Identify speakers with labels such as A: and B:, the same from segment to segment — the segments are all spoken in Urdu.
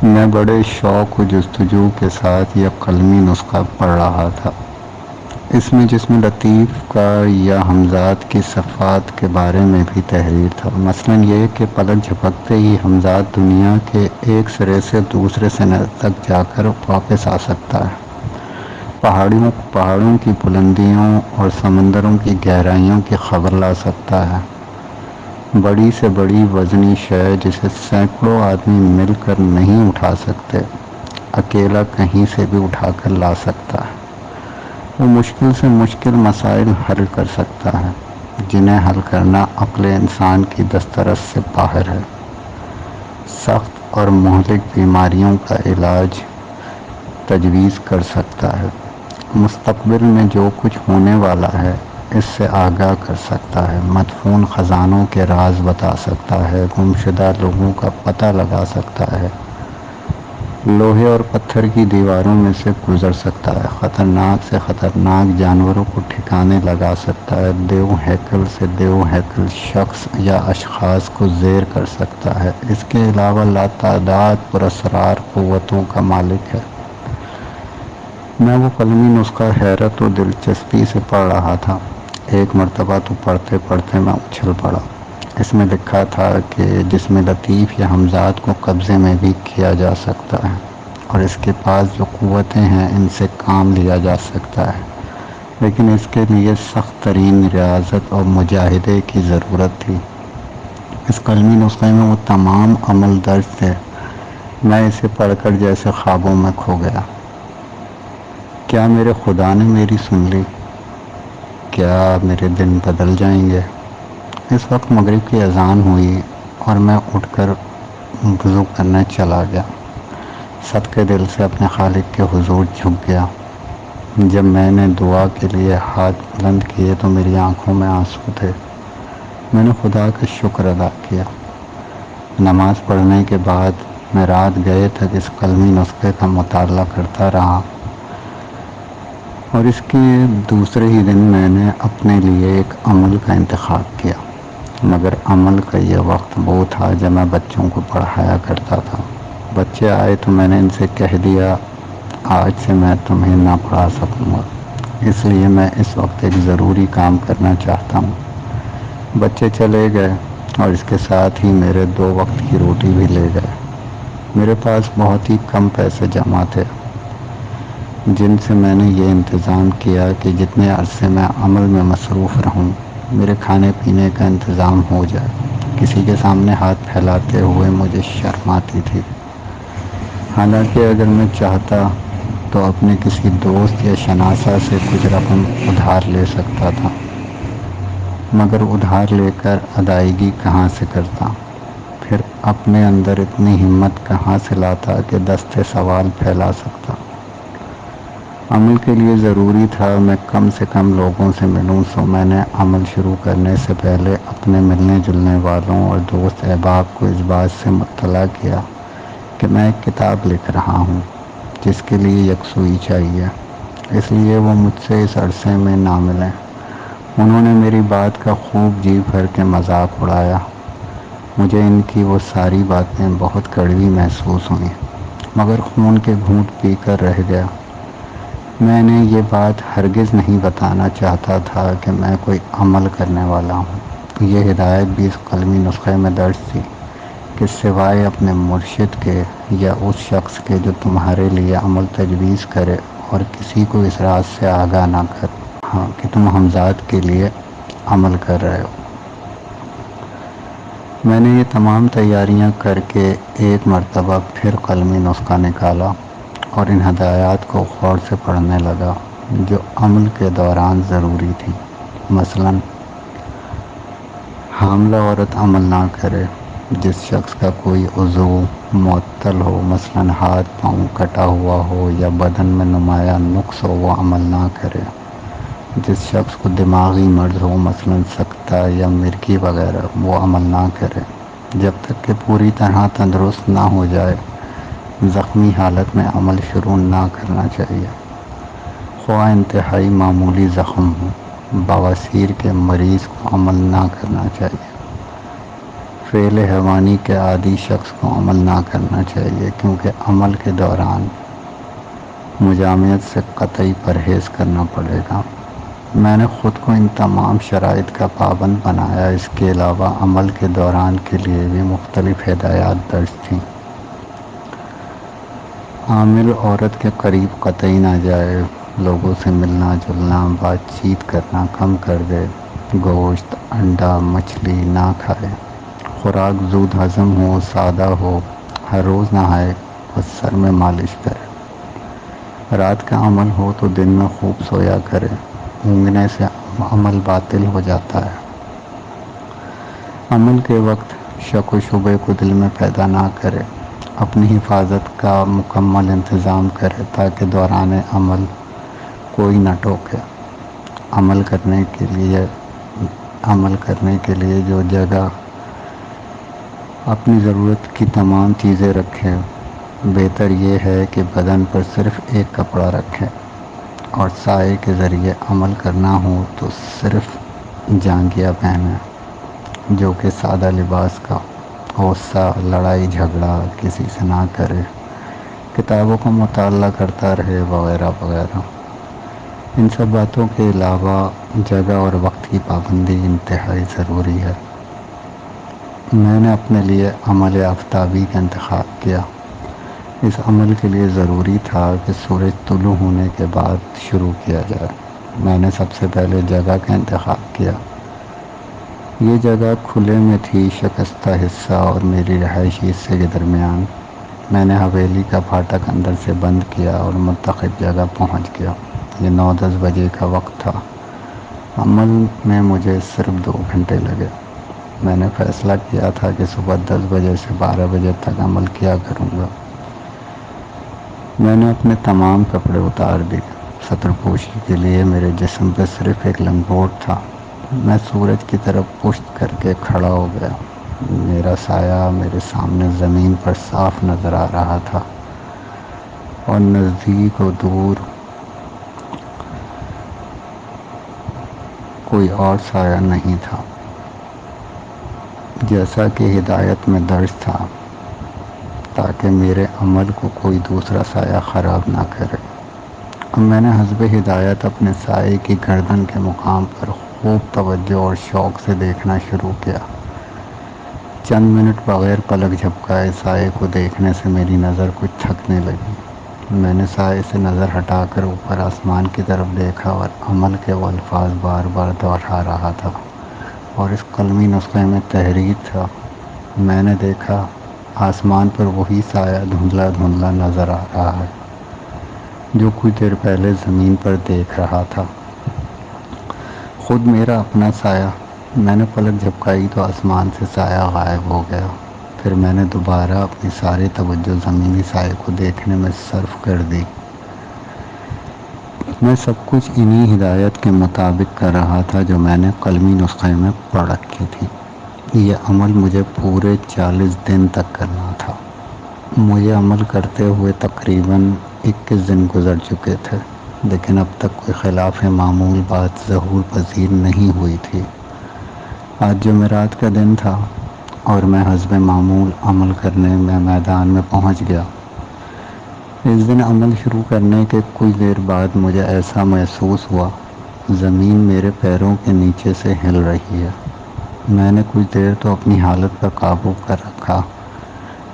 A: میں بڑے شوق و جستجو کے ساتھ یہ قلمی نسخہ پڑھ رہا تھا۔ اس میں جسم لطیف کا یا حمزات کی صفات کے بارے میں بھی تحریر تھا، مثلاً یہ کہ پلک جھپکتے ہی حمزات دنیا کے ایک سرے سے دوسرے سرے تک جا کر واپس آ سکتا ہے، پہاڑوں کی بلندیوں اور سمندروں کی گہرائیوں کی خبر لا سکتا ہے، بڑی سے بڑی وزنی شے جسے سینکڑوں آدمی مل کر نہیں اٹھا سکتے، اکیلا کہیں سے بھی اٹھا کر لا سکتا ہے۔ وہ مشکل سے مشکل مسائل حل کر سکتا ہے جنہیں حل کرنا عقل انسان کی دسترس سے باہر ہے۔ سخت اور مہلک بیماریوں کا علاج تجویز کر سکتا ہے، مستقبل میں جو کچھ ہونے والا ہے اس سے آگاہ کر سکتا ہے، مدفون خزانوں کے راز بتا سکتا ہے، گمشدہ لوگوں کا پتہ لگا سکتا ہے، لوہے اور پتھر کی دیواروں میں سے گزر سکتا ہے، خطرناک سے خطرناک جانوروں کو ٹھکانے لگا سکتا ہے، دیو ہیکل سے دیو ہیکل شخص یا اشخاص کو زیر کر سکتا ہے۔ اس کے علاوہ لاتعداد پراسرار قوتوں کا مالک ہے۔ میں وہ قلمی نسخہ حیرت و دلچسپی سے پڑھ رہا تھا۔ ایک مرتبہ تو پڑھتے پڑھتے میں اچھل پڑا۔ اس میں لکھا تھا کہ جسم لطیف یا حمزات کو قبضے میں بھی کیا جا سکتا ہے، اور اس کے پاس جو قوتیں ہیں ان سے کام لیا جا سکتا ہے، لیکن اس کے لیے سخت ترین ریاضت اور مجاہدے کی ضرورت تھی۔ اس قلمی نسخے میں وہ تمام عمل درج تھے۔ میں اسے پڑھ کر جیسے خوابوں میں کھو گیا۔ کیا میرے خدا نے میری سن لی؟ کیا میرے دن بدل جائیں گے؟ اس وقت مغرب کی اذان ہوئی اور میں اٹھ کر وضو کرنے چلا گیا، صدقے دل سے اپنے خالق کے حضور جھک گیا۔ جب میں نے دعا کے لیے ہاتھ بلند کیے تو میری آنکھوں میں آنسو تھے۔ میں نے خدا کا شکر ادا کیا۔ نماز پڑھنے کے بعد میں رات گئے تک اس قلمی نسخے کا مطالعہ کرتا رہا، اور اس کے دوسرے ہی دن میں نے اپنے لیے ایک عمل کا انتخاب کیا، مگر عمل کا یہ وقت وہ تھا جب میں بچوں کو پڑھایا کرتا تھا۔ بچے آئے تو میں نے ان سے کہہ دیا آج سے میں تمہیں نہ پڑھا سکوں گا، اس لیے میں اس وقت ایک ضروری کام کرنا چاہتا ہوں۔ بچے چلے گئے اور اس کے ساتھ ہی میرے 2 وقت کی روٹی بھی لے گئے۔ میرے پاس بہت ہی کم پیسے جمع تھے جن سے میں نے یہ انتظام کیا کہ جتنے عرصے میں عمل میں مصروف رہوں میرے کھانے پینے کا انتظام ہو جائے۔ کسی کے سامنے ہاتھ پھیلاتے ہوئے مجھے شرم آتی تھی، حالانکہ اگر میں چاہتا تو اپنے کسی دوست یا شناسہ سے کچھ رقم ادھار لے سکتا تھا، مگر ادھار لے کر ادائیگی کہاں سے کرتا؟ پھر اپنے اندر اتنی ہمت کہاں سے لاتا کہ دستے سوال پھیلا سکتا؟ عمل کے لیے ضروری تھا میں کم سے کم لوگوں سے ملوں، سو میں نے عمل شروع کرنے سے پہلے اپنے ملنے جلنے والوں اور دوست احباب کو اس بات سے مطلع کیا کہ میں ایک کتاب لکھ رہا ہوں جس کے لیے یکسوئی چاہیے، اس لیے وہ مجھ سے اس عرصے میں نہ ملیں۔ انہوں نے میری بات کا خوب جی بھر کے مذاق اڑایا۔ مجھے ان کی وہ ساری باتیں بہت کڑوی محسوس ہوئیں، مگر خون کے گھونٹ پی کر رہ گیا۔ میں نے یہ بات ہرگز نہیں بتانا چاہتا تھا کہ میں کوئی عمل کرنے والا ہوں۔ یہ ہدایت بھی اس قلمی نسخے میں درج تھی کہ سوائے اپنے مرشد کے یا اس شخص کے جو تمہارے لیے عمل تجویز کرے اور کسی کو اس راز سے آگاہ نہ کر کہ تم حمزات کے لیے عمل کر رہے ہو۔ میں نے یہ تمام تیاریاں کر کے ایک مرتبہ پھر قلمی نسخہ نکالا اور ان ہدایات کو غور سے پڑھنے لگا جو عمل کے دوران ضروری تھی۔ مثلاً حاملہ عورت عمل نہ کرے، جس شخص کا کوئی عضو معطل ہو، مثلاً ہاتھ پاؤں کٹا ہوا ہو یا بدن میں نمایاں نقص ہو، وہ عمل نہ کرے۔ جس شخص کو دماغی مرض ہو، مثلاً سکتہ یا مرگی وغیرہ، وہ عمل نہ کرے جب تک کہ پوری طرح تندرست نہ ہو جائے۔ زخمی حالت میں عمل شروع نہ کرنا چاہیے، خواہ انتہائی معمولی زخم ہو۔ بواسیر کے مریض کو عمل نہ کرنا چاہیے۔ فعل حیوانی کے عادی شخص کو عمل نہ کرنا چاہیے، کیونکہ عمل کے دوران مجامعت سے قطعی پرہیز کرنا پڑے گا۔ میں نے خود کو ان تمام شرائط کا پابند بنایا۔ اس کے علاوہ عمل کے دوران کے لیے بھی مختلف ہدایات درج تھیں۔ حامل عورت کے قریب قطعی نہ جائے، لوگوں سے ملنا جلنا بات چیت کرنا کم کر دے، گوشت انڈا مچھلی نہ کھائے، خوراک زود ہضم ہو سادہ ہو، ہر روز نہائے اور سر میں مالش کرے، رات کا عمل ہو تو دن میں خوب سویا کرے، اونگنے سے عمل باطل ہو جاتا ہے۔ عمل کے وقت شک و شبے کو دل میں پیدا نہ کرے، اپنی حفاظت کا مکمل انتظام کرے تاکہ دوران عمل کوئی نہ ٹوکے۔ عمل کرنے کے لیے جو جگہ اپنی ضرورت کی تمام چیزیں رکھے، بہتر یہ ہے کہ بدن پر صرف ایک کپڑا رکھے، اور سائے کے ذریعے عمل کرنا ہو تو صرف جانگھیا پہنے، جو کہ سادہ لباس کا غصہ لڑائی جھگڑا کسی سے نہ کرے، کتابوں کا مطالعہ کرتا رہے وغیرہ وغیرہ۔ ان سب باتوں کے علاوہ جگہ اور وقت کی پابندی انتہائی ضروری ہے۔ میں نے اپنے لیے عمل آفتابی کا انتخاب کیا۔ اس عمل کے لیے ضروری تھا کہ سورج طلوع ہونے کے بعد شروع کیا جائے۔ میں نے سب سے پہلے جگہ کا انتخاب کیا۔ یہ جگہ کھلے میں تھی، شکستہ حصہ اور میری رہائشی حصے کے درمیان۔ میں نے حویلی کا پھاٹک اندر سے بند کیا اور منتخب جگہ پہنچ گیا۔ یہ 9-10 بجے کا وقت تھا۔ عمل میں مجھے صرف 2 گھنٹے لگے۔ میں نے فیصلہ کیا تھا کہ صبح 10 بجے سے 12 بجے تک عمل کیا کروں گا۔ میں نے اپنے تمام کپڑے اتار دیے۔ سطر پوشی کے لیے میرے جسم پہ صرف ایک لنگوٹ تھا۔ میں سورج کی طرف پشت کر کے کھڑا ہو گیا۔ میرا سایہ میرے سامنے زمین پر صاف نظر آ رہا تھا، اور نزدیک و دور کوئی اور سایہ نہیں تھا، جیسا کہ ہدایت میں درج تھا، تاکہ میرے عمل کو کوئی دوسرا سایہ خراب نہ کرے۔ میں نے حسب ہدایت اپنے سائے کی گردن کے مقام پر خوب توجہ اور شوق سے دیکھنا شروع کیا۔ چند منٹ بغیر پلک جھپکائے سائے کو دیکھنے سے میری نظر کچھ تھکنے لگی۔ میں نے سائے سے نظر ہٹا کر اوپر آسمان کی طرف دیکھا اور عمل کے وہ الفاظ بار بار دہرا رہا تھا، اور اس قلمی نسخے میں تحریر تھا۔ میں نے دیکھا آسمان پر وہی سایہ دھندلا دھندلا نظر آ رہا ہے جو کچھ دیر پہلے زمین پر دیکھ رہا تھا، خود میرا اپنا سایہ۔ میں نے پلک جھپکائی تو آسمان سے سایہ غائب ہو گیا۔ پھر میں نے دوبارہ اپنی ساری توجہ زمینی سائے کو دیکھنے میں صرف کر دی۔ میں سب کچھ انہی ہدایت کے مطابق کر رہا تھا جو میں نے قلمی نسخے میں پڑھ رکھی تھی۔ یہ عمل مجھے پورے 40 دن تک کرنا تھا۔ مجھے عمل کرتے ہوئے تقریباً 21 دن گزر چکے تھے، لیکن اب تک کوئی خلاف معمول بات ظہور پذیر نہیں ہوئی تھی۔ آج جمعرات کا دن تھا اور میں حسب معمول عمل کرنے میں میدان میں پہنچ گیا۔ اس دن عمل شروع کرنے کے کچھ دیر بعد مجھے ایسا محسوس ہوا زمین میرے پیروں کے نیچے سے ہل رہی ہے۔ میں نے کچھ دیر تو اپنی حالت پر قابو کر رکھا،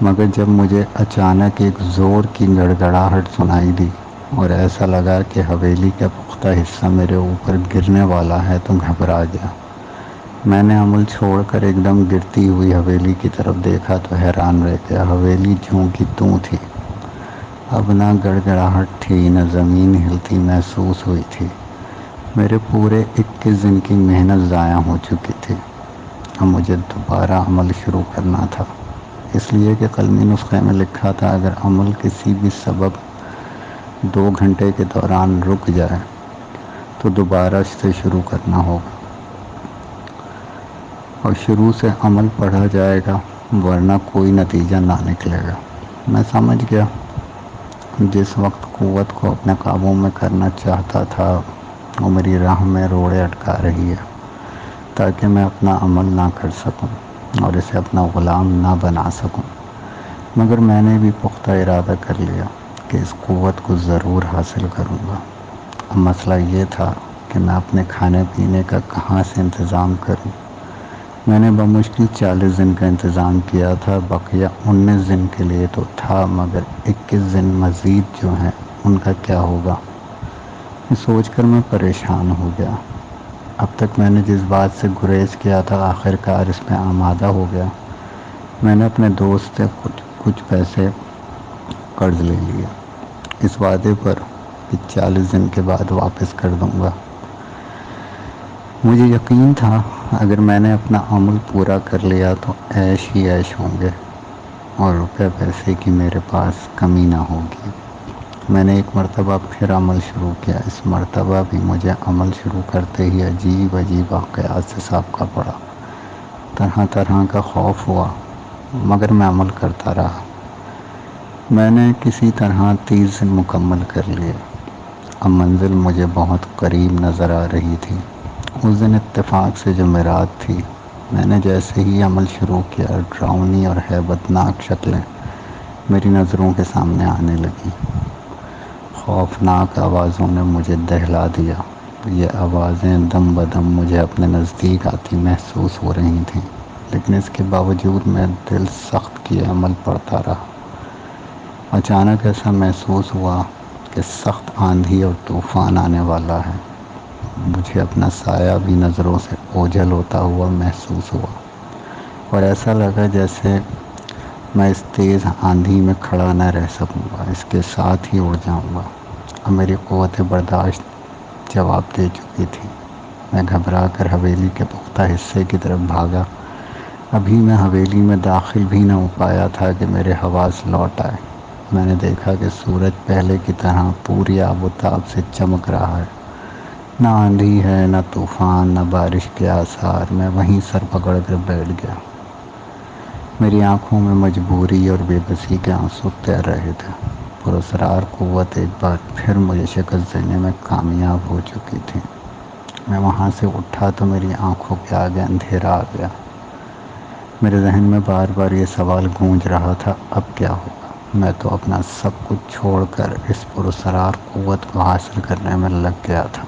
A: مگر جب مجھے اچانک ایک زور کی گڑگڑاہٹ سنائی دی اور ایسا لگا کہ حویلی کا پختہ حصہ میرے اوپر گرنے والا ہے تو گھبرا گیا۔ میں نے عمل چھوڑ کر ایک دم گرتی ہوئی حویلی کی طرف دیکھا تو حیران رہ گیا۔ حویلی جوں کی توں تھی، اب نہ گڑگڑاہٹ تھی نہ زمین ہلتی محسوس ہوئی تھی۔ میرے پورے 21 دن کی محنت ضائع ہو چکی تھی۔ اب مجھے دوبارہ عمل شروع کرنا تھا، اس لیے کہ قلمی نسخے میں لکھا تھا اگر عمل کسی بھی سبب 2 گھنٹے کے دوران رک جائے تو دوبارہ سے شروع کرنا ہوگا اور شروع سے عمل پڑھا جائے گا، ورنہ کوئی نتیجہ نہ نکلے گا۔ میں سمجھ گیا جس وقت قوت کو اپنے قابو میں کرنا چاہتا تھا وہ میری راہ میں روڑے اٹکا رہی ہے تاکہ میں اپنا عمل نہ کر سکوں۔ اور اسے اپنا غلام نہ بنا سکوں، مگر میں نے بھی پختہ ارادہ کر لیا کہ اس قوت کو ضرور حاصل کروں گا۔ اب مسئلہ یہ تھا کہ میں اپنے کھانے پینے کا کہاں سے انتظام کروں۔ میں نے بمشکل 40 دن کا انتظام کیا تھا، بقیہ 19 دن کے لیے تو تھا، مگر 21 دن مزید جو ہیں ان کا کیا ہوگا؟ یہ سوچ کر میں پریشان ہو گیا۔ اب تک میں نے جس بات سے گریز کیا تھا آخر کار اس میں آمادہ ہو گیا۔ میں نے اپنے دوست سے کچھ پیسے قرض لے لیے، اس وعدے پر کہ 40 دن کے بعد واپس کر دوں گا۔ مجھے یقین تھا اگر میں نے اپنا عمل پورا کر لیا تو عیش ہی عیش ہوں گے اور روپے پیسے کی میرے پاس کمی نہ ہوگی۔ میں نے ایک مرتبہ پھر عمل شروع کیا۔ اس مرتبہ بھی مجھے عمل شروع کرتے ہی عجیب عجیب واقعات سے سابقہ پڑا، طرح طرح کا خوف ہوا، مگر میں عمل کرتا رہا۔ میں نے کسی طرح 30 دن مکمل کر لیے۔ اب منزل مجھے بہت قریب نظر آ رہی تھی۔ اس دن اتفاق سے جمعرات تھی۔ میں نے جیسے ہی عمل شروع کیا، ڈراؤنی اور ہیبت ناک شکلیں میری نظروں کے سامنے آنے لگیں۔ خوفناک آوازوں نے مجھے دہلا دیا۔ یہ آوازیں دم بدم مجھے اپنے نزدیک آتی محسوس ہو رہی تھیں، لیکن اس کے باوجود میں دل سخت کیے عمل پڑتا رہا۔ اچانک ایسا محسوس ہوا کہ سخت آندھی اور طوفان آنے والا ہے۔ مجھے اپنا سایہ بھی نظروں سے اوجھل ہوتا ہوا محسوس ہوا اور ایسا لگا جیسے میں اس تیز آندھی میں کھڑا نہ رہ سکوں گا، اس کے ساتھ ہی اڑ جاؤں گا۔ اب میری قوت برداشت جواب دے چکی تھی۔ میں گھبرا کر حویلی کے پختہ حصے کی طرف بھاگا۔ ابھی میں حویلی میں داخل بھی نہ ہو پایا تھا کہ میرے حواس لوٹ آئے۔ میں نے دیکھا کہ سورج پہلے کی طرح پوری آب و تاب سے چمک رہا ہے۔ نہ آندھی ہے، نہ طوفان، نہ بارش کے آثار۔ میں وہیں سر پکڑ کر بیٹھ گیا۔ میری آنکھوں میں مجبوری اور بے بسی کے آنسو تیر رہے تھے۔ پراسرار قوت ایک بار پھر مجھے شکست دینے میں کامیاب ہو چکی تھی۔ میں وہاں سے اٹھا تو میری آنکھوں کے آگے اندھیرا آ گیا۔ میرے ذہن میں بار بار یہ سوال گونج رہا تھا، اب کیا ہوگا؟ میں تو اپنا سب کچھ چھوڑ کر اس پراسرار قوت کو حاصل کرنے میں لگ گیا تھا۔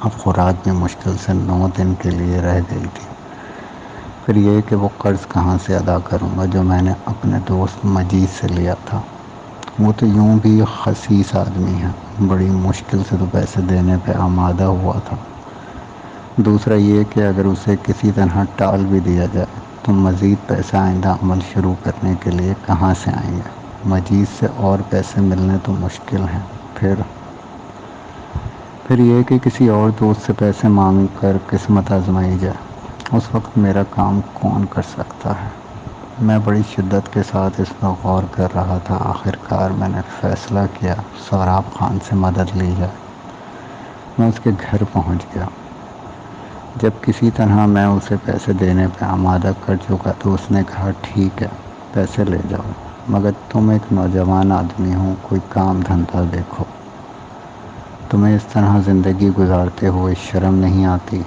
A: اب خوراک بھی مشکل سے 9 دن کے لیے رہ گئی تھی۔ پھر یہ کہ وہ قرض کہاں سے ادا کروں گا جو میں نے اپنے دوست مجید سے لیا تھا۔ وہ تو یوں بھی خسیس آدمی ہے، بڑی مشکل سے تو پیسے دینے پہ آمادہ ہوا تھا۔ دوسرا یہ کہ اگر اسے کسی طرح ٹال بھی دیا جائے تو مزید پیسہ آئندہ عمل شروع کرنے کے لیے کہاں سے آئیں گے؟ مجید سے اور پیسے ملنے تو مشکل ہیں۔ پھر یہ کہ کسی اور دوست سے پیسے مانگ کر قسمت آزمائی جائے۔ اس وقت میرا کام کون کر سکتا ہے؟ میں بڑی شدت کے ساتھ اس پر غور کر رہا تھا۔ آخر کار میں نے فیصلہ کیا سہراب خان سے مدد لی جائے۔ میں اس کے گھر پہنچ گیا۔ جب کسی طرح میں اسے پیسے دینے پہ آمادہ کر چکا تو اس نے کہا، ٹھیک ہے، پیسے لے جاؤ، مگر تم ایک نوجوان آدمی ہو، کوئی کام دھندا دیکھو۔ تمہیں اس طرح زندگی گزارتے ہوئے شرم نہیں آتی؟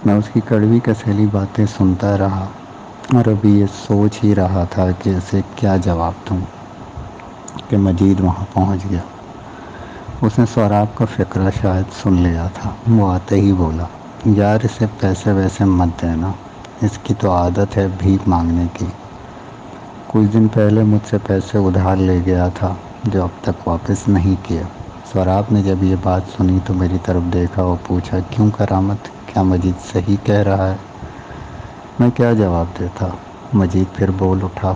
A: میں اس کی کڑوی کسیلی باتیں سنتا رہا اور ابھی یہ سوچ ہی رہا تھا کہ اسے کیا جواب دوں کہ مجید وہاں پہنچ گیا۔ اس نے سہراب کا فقرہ شاید سن لیا تھا۔ وہ آتے ہی بولا، یار اسے پیسے ویسے مت دینا، اس کی تو عادت ہے بھیک مانگنے کی۔ کچھ دن پہلے مجھ سے پیسے ادھار لے گیا تھا جو اب تک واپس نہیں کیے۔ سہراب نے جب یہ بات سنی تو میری طرف دیکھا اور پوچھا، کیوں کرامت، کیا مجید صحیح کہہ رہا ہے؟ میں کیا جواب دیتا؟ مجید پھر بول اٹھا،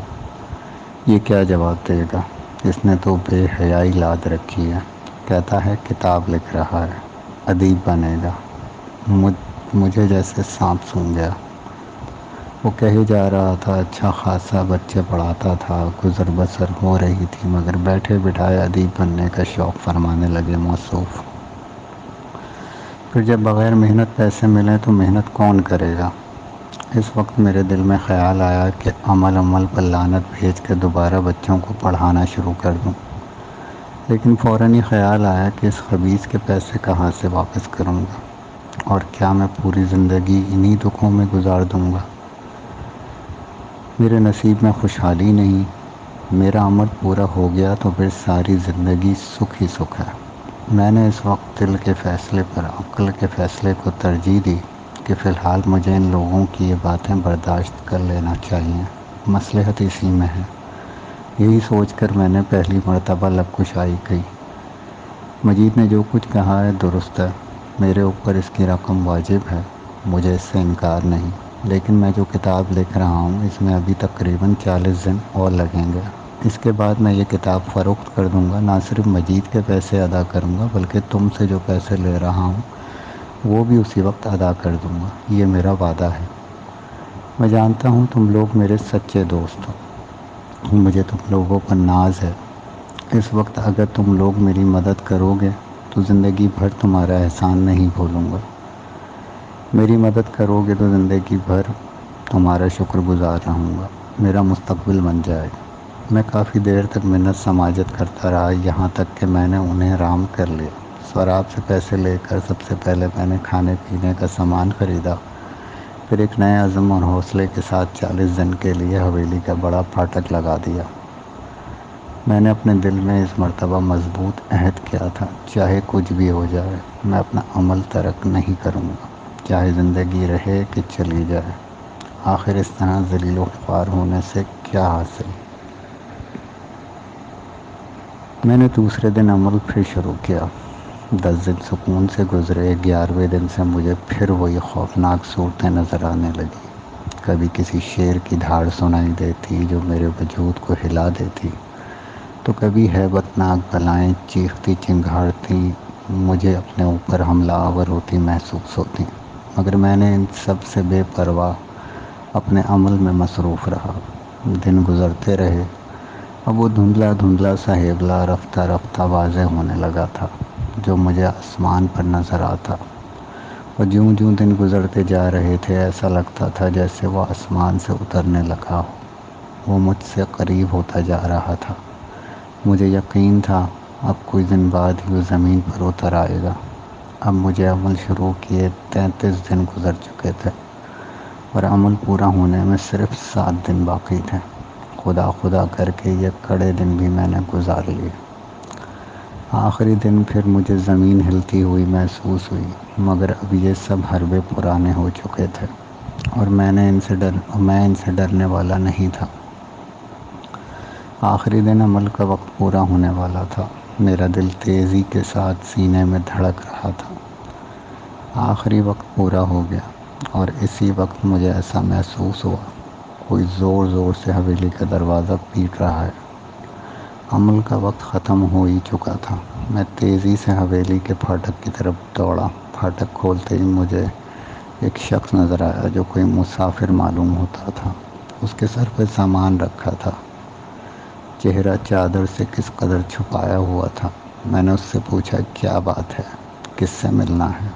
A: یہ کیا جواب دے گا، اس نے تو بے حیائی لاد رکھی ہے، کہتا ہے کتاب لکھ رہا ہے، ادیب بنے گا۔ مجھے جیسے سانپ سونگھ گیا۔ وہ کہے جا رہا تھا اچھا خاصا بچے پڑھاتا تھا، گزر بسر ہو رہی تھی، مگر بیٹھے بٹھائے ادیب بننے کا شوق فرمانے لگے موصوف۔ پھر جب بغیر محنت پیسے ملیں تو محنت کون کرے گا؟ اس وقت میرے دل میں خیال آیا کہ عمل پر لعنت بھیج کے دوبارہ بچوں کو پڑھانا شروع کر دوں، لیکن فوراً ہی خیال آیا کہ اس خبیث کے پیسے کہاں سے واپس کروں گا، اور کیا میں پوری زندگی انہی دکھوں میں گزار دوں گا؟ میرے نصیب میں خوشحالی نہیں، میرا عمل پورا ہو گیا تو پھر ساری زندگی سکھ ہی سکھ ہے۔ میں نے اس وقت دل کے فیصلے پر عقل کے فیصلے کو ترجیح دی کہ فی الحال مجھے ان لوگوں کی یہ باتیں برداشت کر لینا چاہیے، مصلحت اسی میں ہے۔ یہی سوچ کر میں نے پہلی مرتبہ لب کشائی کی۔ مجید نے جو کچھ کہا ہے درست ہے، میرے اوپر اس کی رقم واجب ہے، مجھے اس سے انکار نہیں، لیکن میں جو کتاب لکھ رہا ہوں اس میں ابھی تقریباً 40 دن اور لگیں گے۔ اس کے بعد میں یہ کتاب فروخت کر دوں گا، نہ صرف مجید کے پیسے ادا کروں گا بلکہ تم سے جو پیسے لے رہا ہوں وہ بھی اسی وقت ادا کر دوں گا، یہ میرا وعدہ ہے۔ میں جانتا ہوں تم لوگ میرے سچے دوست ہو، مجھے تم لوگوں پر ناز ہے۔ اس وقت اگر تم لوگ میری مدد کرو گے تو زندگی بھر تمہارا احسان نہیں بھولوں گا، میری مدد کرو گے تو زندگی بھر تمہارا شکر گزار رہوں گا، میرا مستقبل بن جائے گا۔ میں کافی دیر تک منت سماجت کرتا رہا، یہاں تک کہ میں نے انہیں رام کر لیا۔ سوراب سے پیسے لے کر سب سے پہلے میں نے کھانے پینے کا سامان خریدا، پھر ایک نئے عزم اور حوصلے کے ساتھ 40 دن کے لیے حویلی کا بڑا پھاٹک لگا دیا۔ میں نے اپنے دل میں اس مرتبہ مضبوط عہد کیا تھا، چاہے کچھ بھی ہو جائے میں اپنا عمل ترک نہیں کروں گا، چاہے زندگی رہے کہ چلی جائے۔ آخر اس طرح ذلیل و خوار ہونے سے کیا حاصل؟ میں نے دوسرے دن عمل پھر شروع کیا۔ 10 دن سکون سے گزرے، 11ویں دن سے مجھے پھر وہی خوفناک صورتیں نظر آنے لگی۔ کبھی کسی شیر کی دھاڑ سنائی دیتی جو میرے وجود کو ہلا دیتی، تو کبھی ہیبت ناک بلائیں چیختی چنگھاڑتی مجھے اپنے اوپر حملہ آور ہوتی محسوس ہوتی، مگر میں نے ان سب سے بے پرواہ اپنے عمل میں مصروف رہا۔ دن گزرتے رہے، اب وہ دھندلا دھندلا سا ہیبلا رفتہ رفتہ واضح ہونے لگا تھا جو مجھے آسمان پر نظر آتا، اور جوں جوں دن گزرتے جا رہے تھے ایسا لگتا تھا جیسے وہ آسمان سے اترنے لگا ہو، وہ مجھ سے قریب ہوتا جا رہا تھا۔ مجھے یقین تھا اب کچھ دن بعد ہی وہ زمین پر اتر آئے گا۔ اب مجھے عمل شروع کیے 33 دن گزر چکے تھے اور عمل پورا ہونے میں صرف 7 دن باقی تھے۔ خدا خدا کر کے یہ کڑے دن بھی میں نے گزار لیے۔ آخری دن پھر مجھے زمین ہلتی ہوئی محسوس ہوئی، مگر اب یہ سب حربے پرانے ہو چکے تھے اور میں ان سے ڈرنے والا نہیں تھا۔ آخری دن عمل کا وقت پورا ہونے والا تھا، میرا دل تیزی کے ساتھ سینے میں دھڑک رہا تھا۔ آخری وقت پورا ہو گیا اور اسی وقت مجھے ایسا محسوس ہوا کوئی زور زور سے حویلی کا دروازہ پیٹ رہا ہے۔ عمل کا وقت ختم ہو ہی چکا تھا، میں تیزی سے حویلی کے پھاٹک کی طرف دوڑا۔ پھاٹک کھولتے ہی مجھے ایک شخص نظر آیا جو کوئی مسافر معلوم ہوتا تھا، اس کے سر پہ سامان رکھا تھا، چہرہ چادر سے کس قدر چھپایا ہوا تھا۔ میں نے اس سے پوچھا کیا بات ہے، کس سے ملنا ہے؟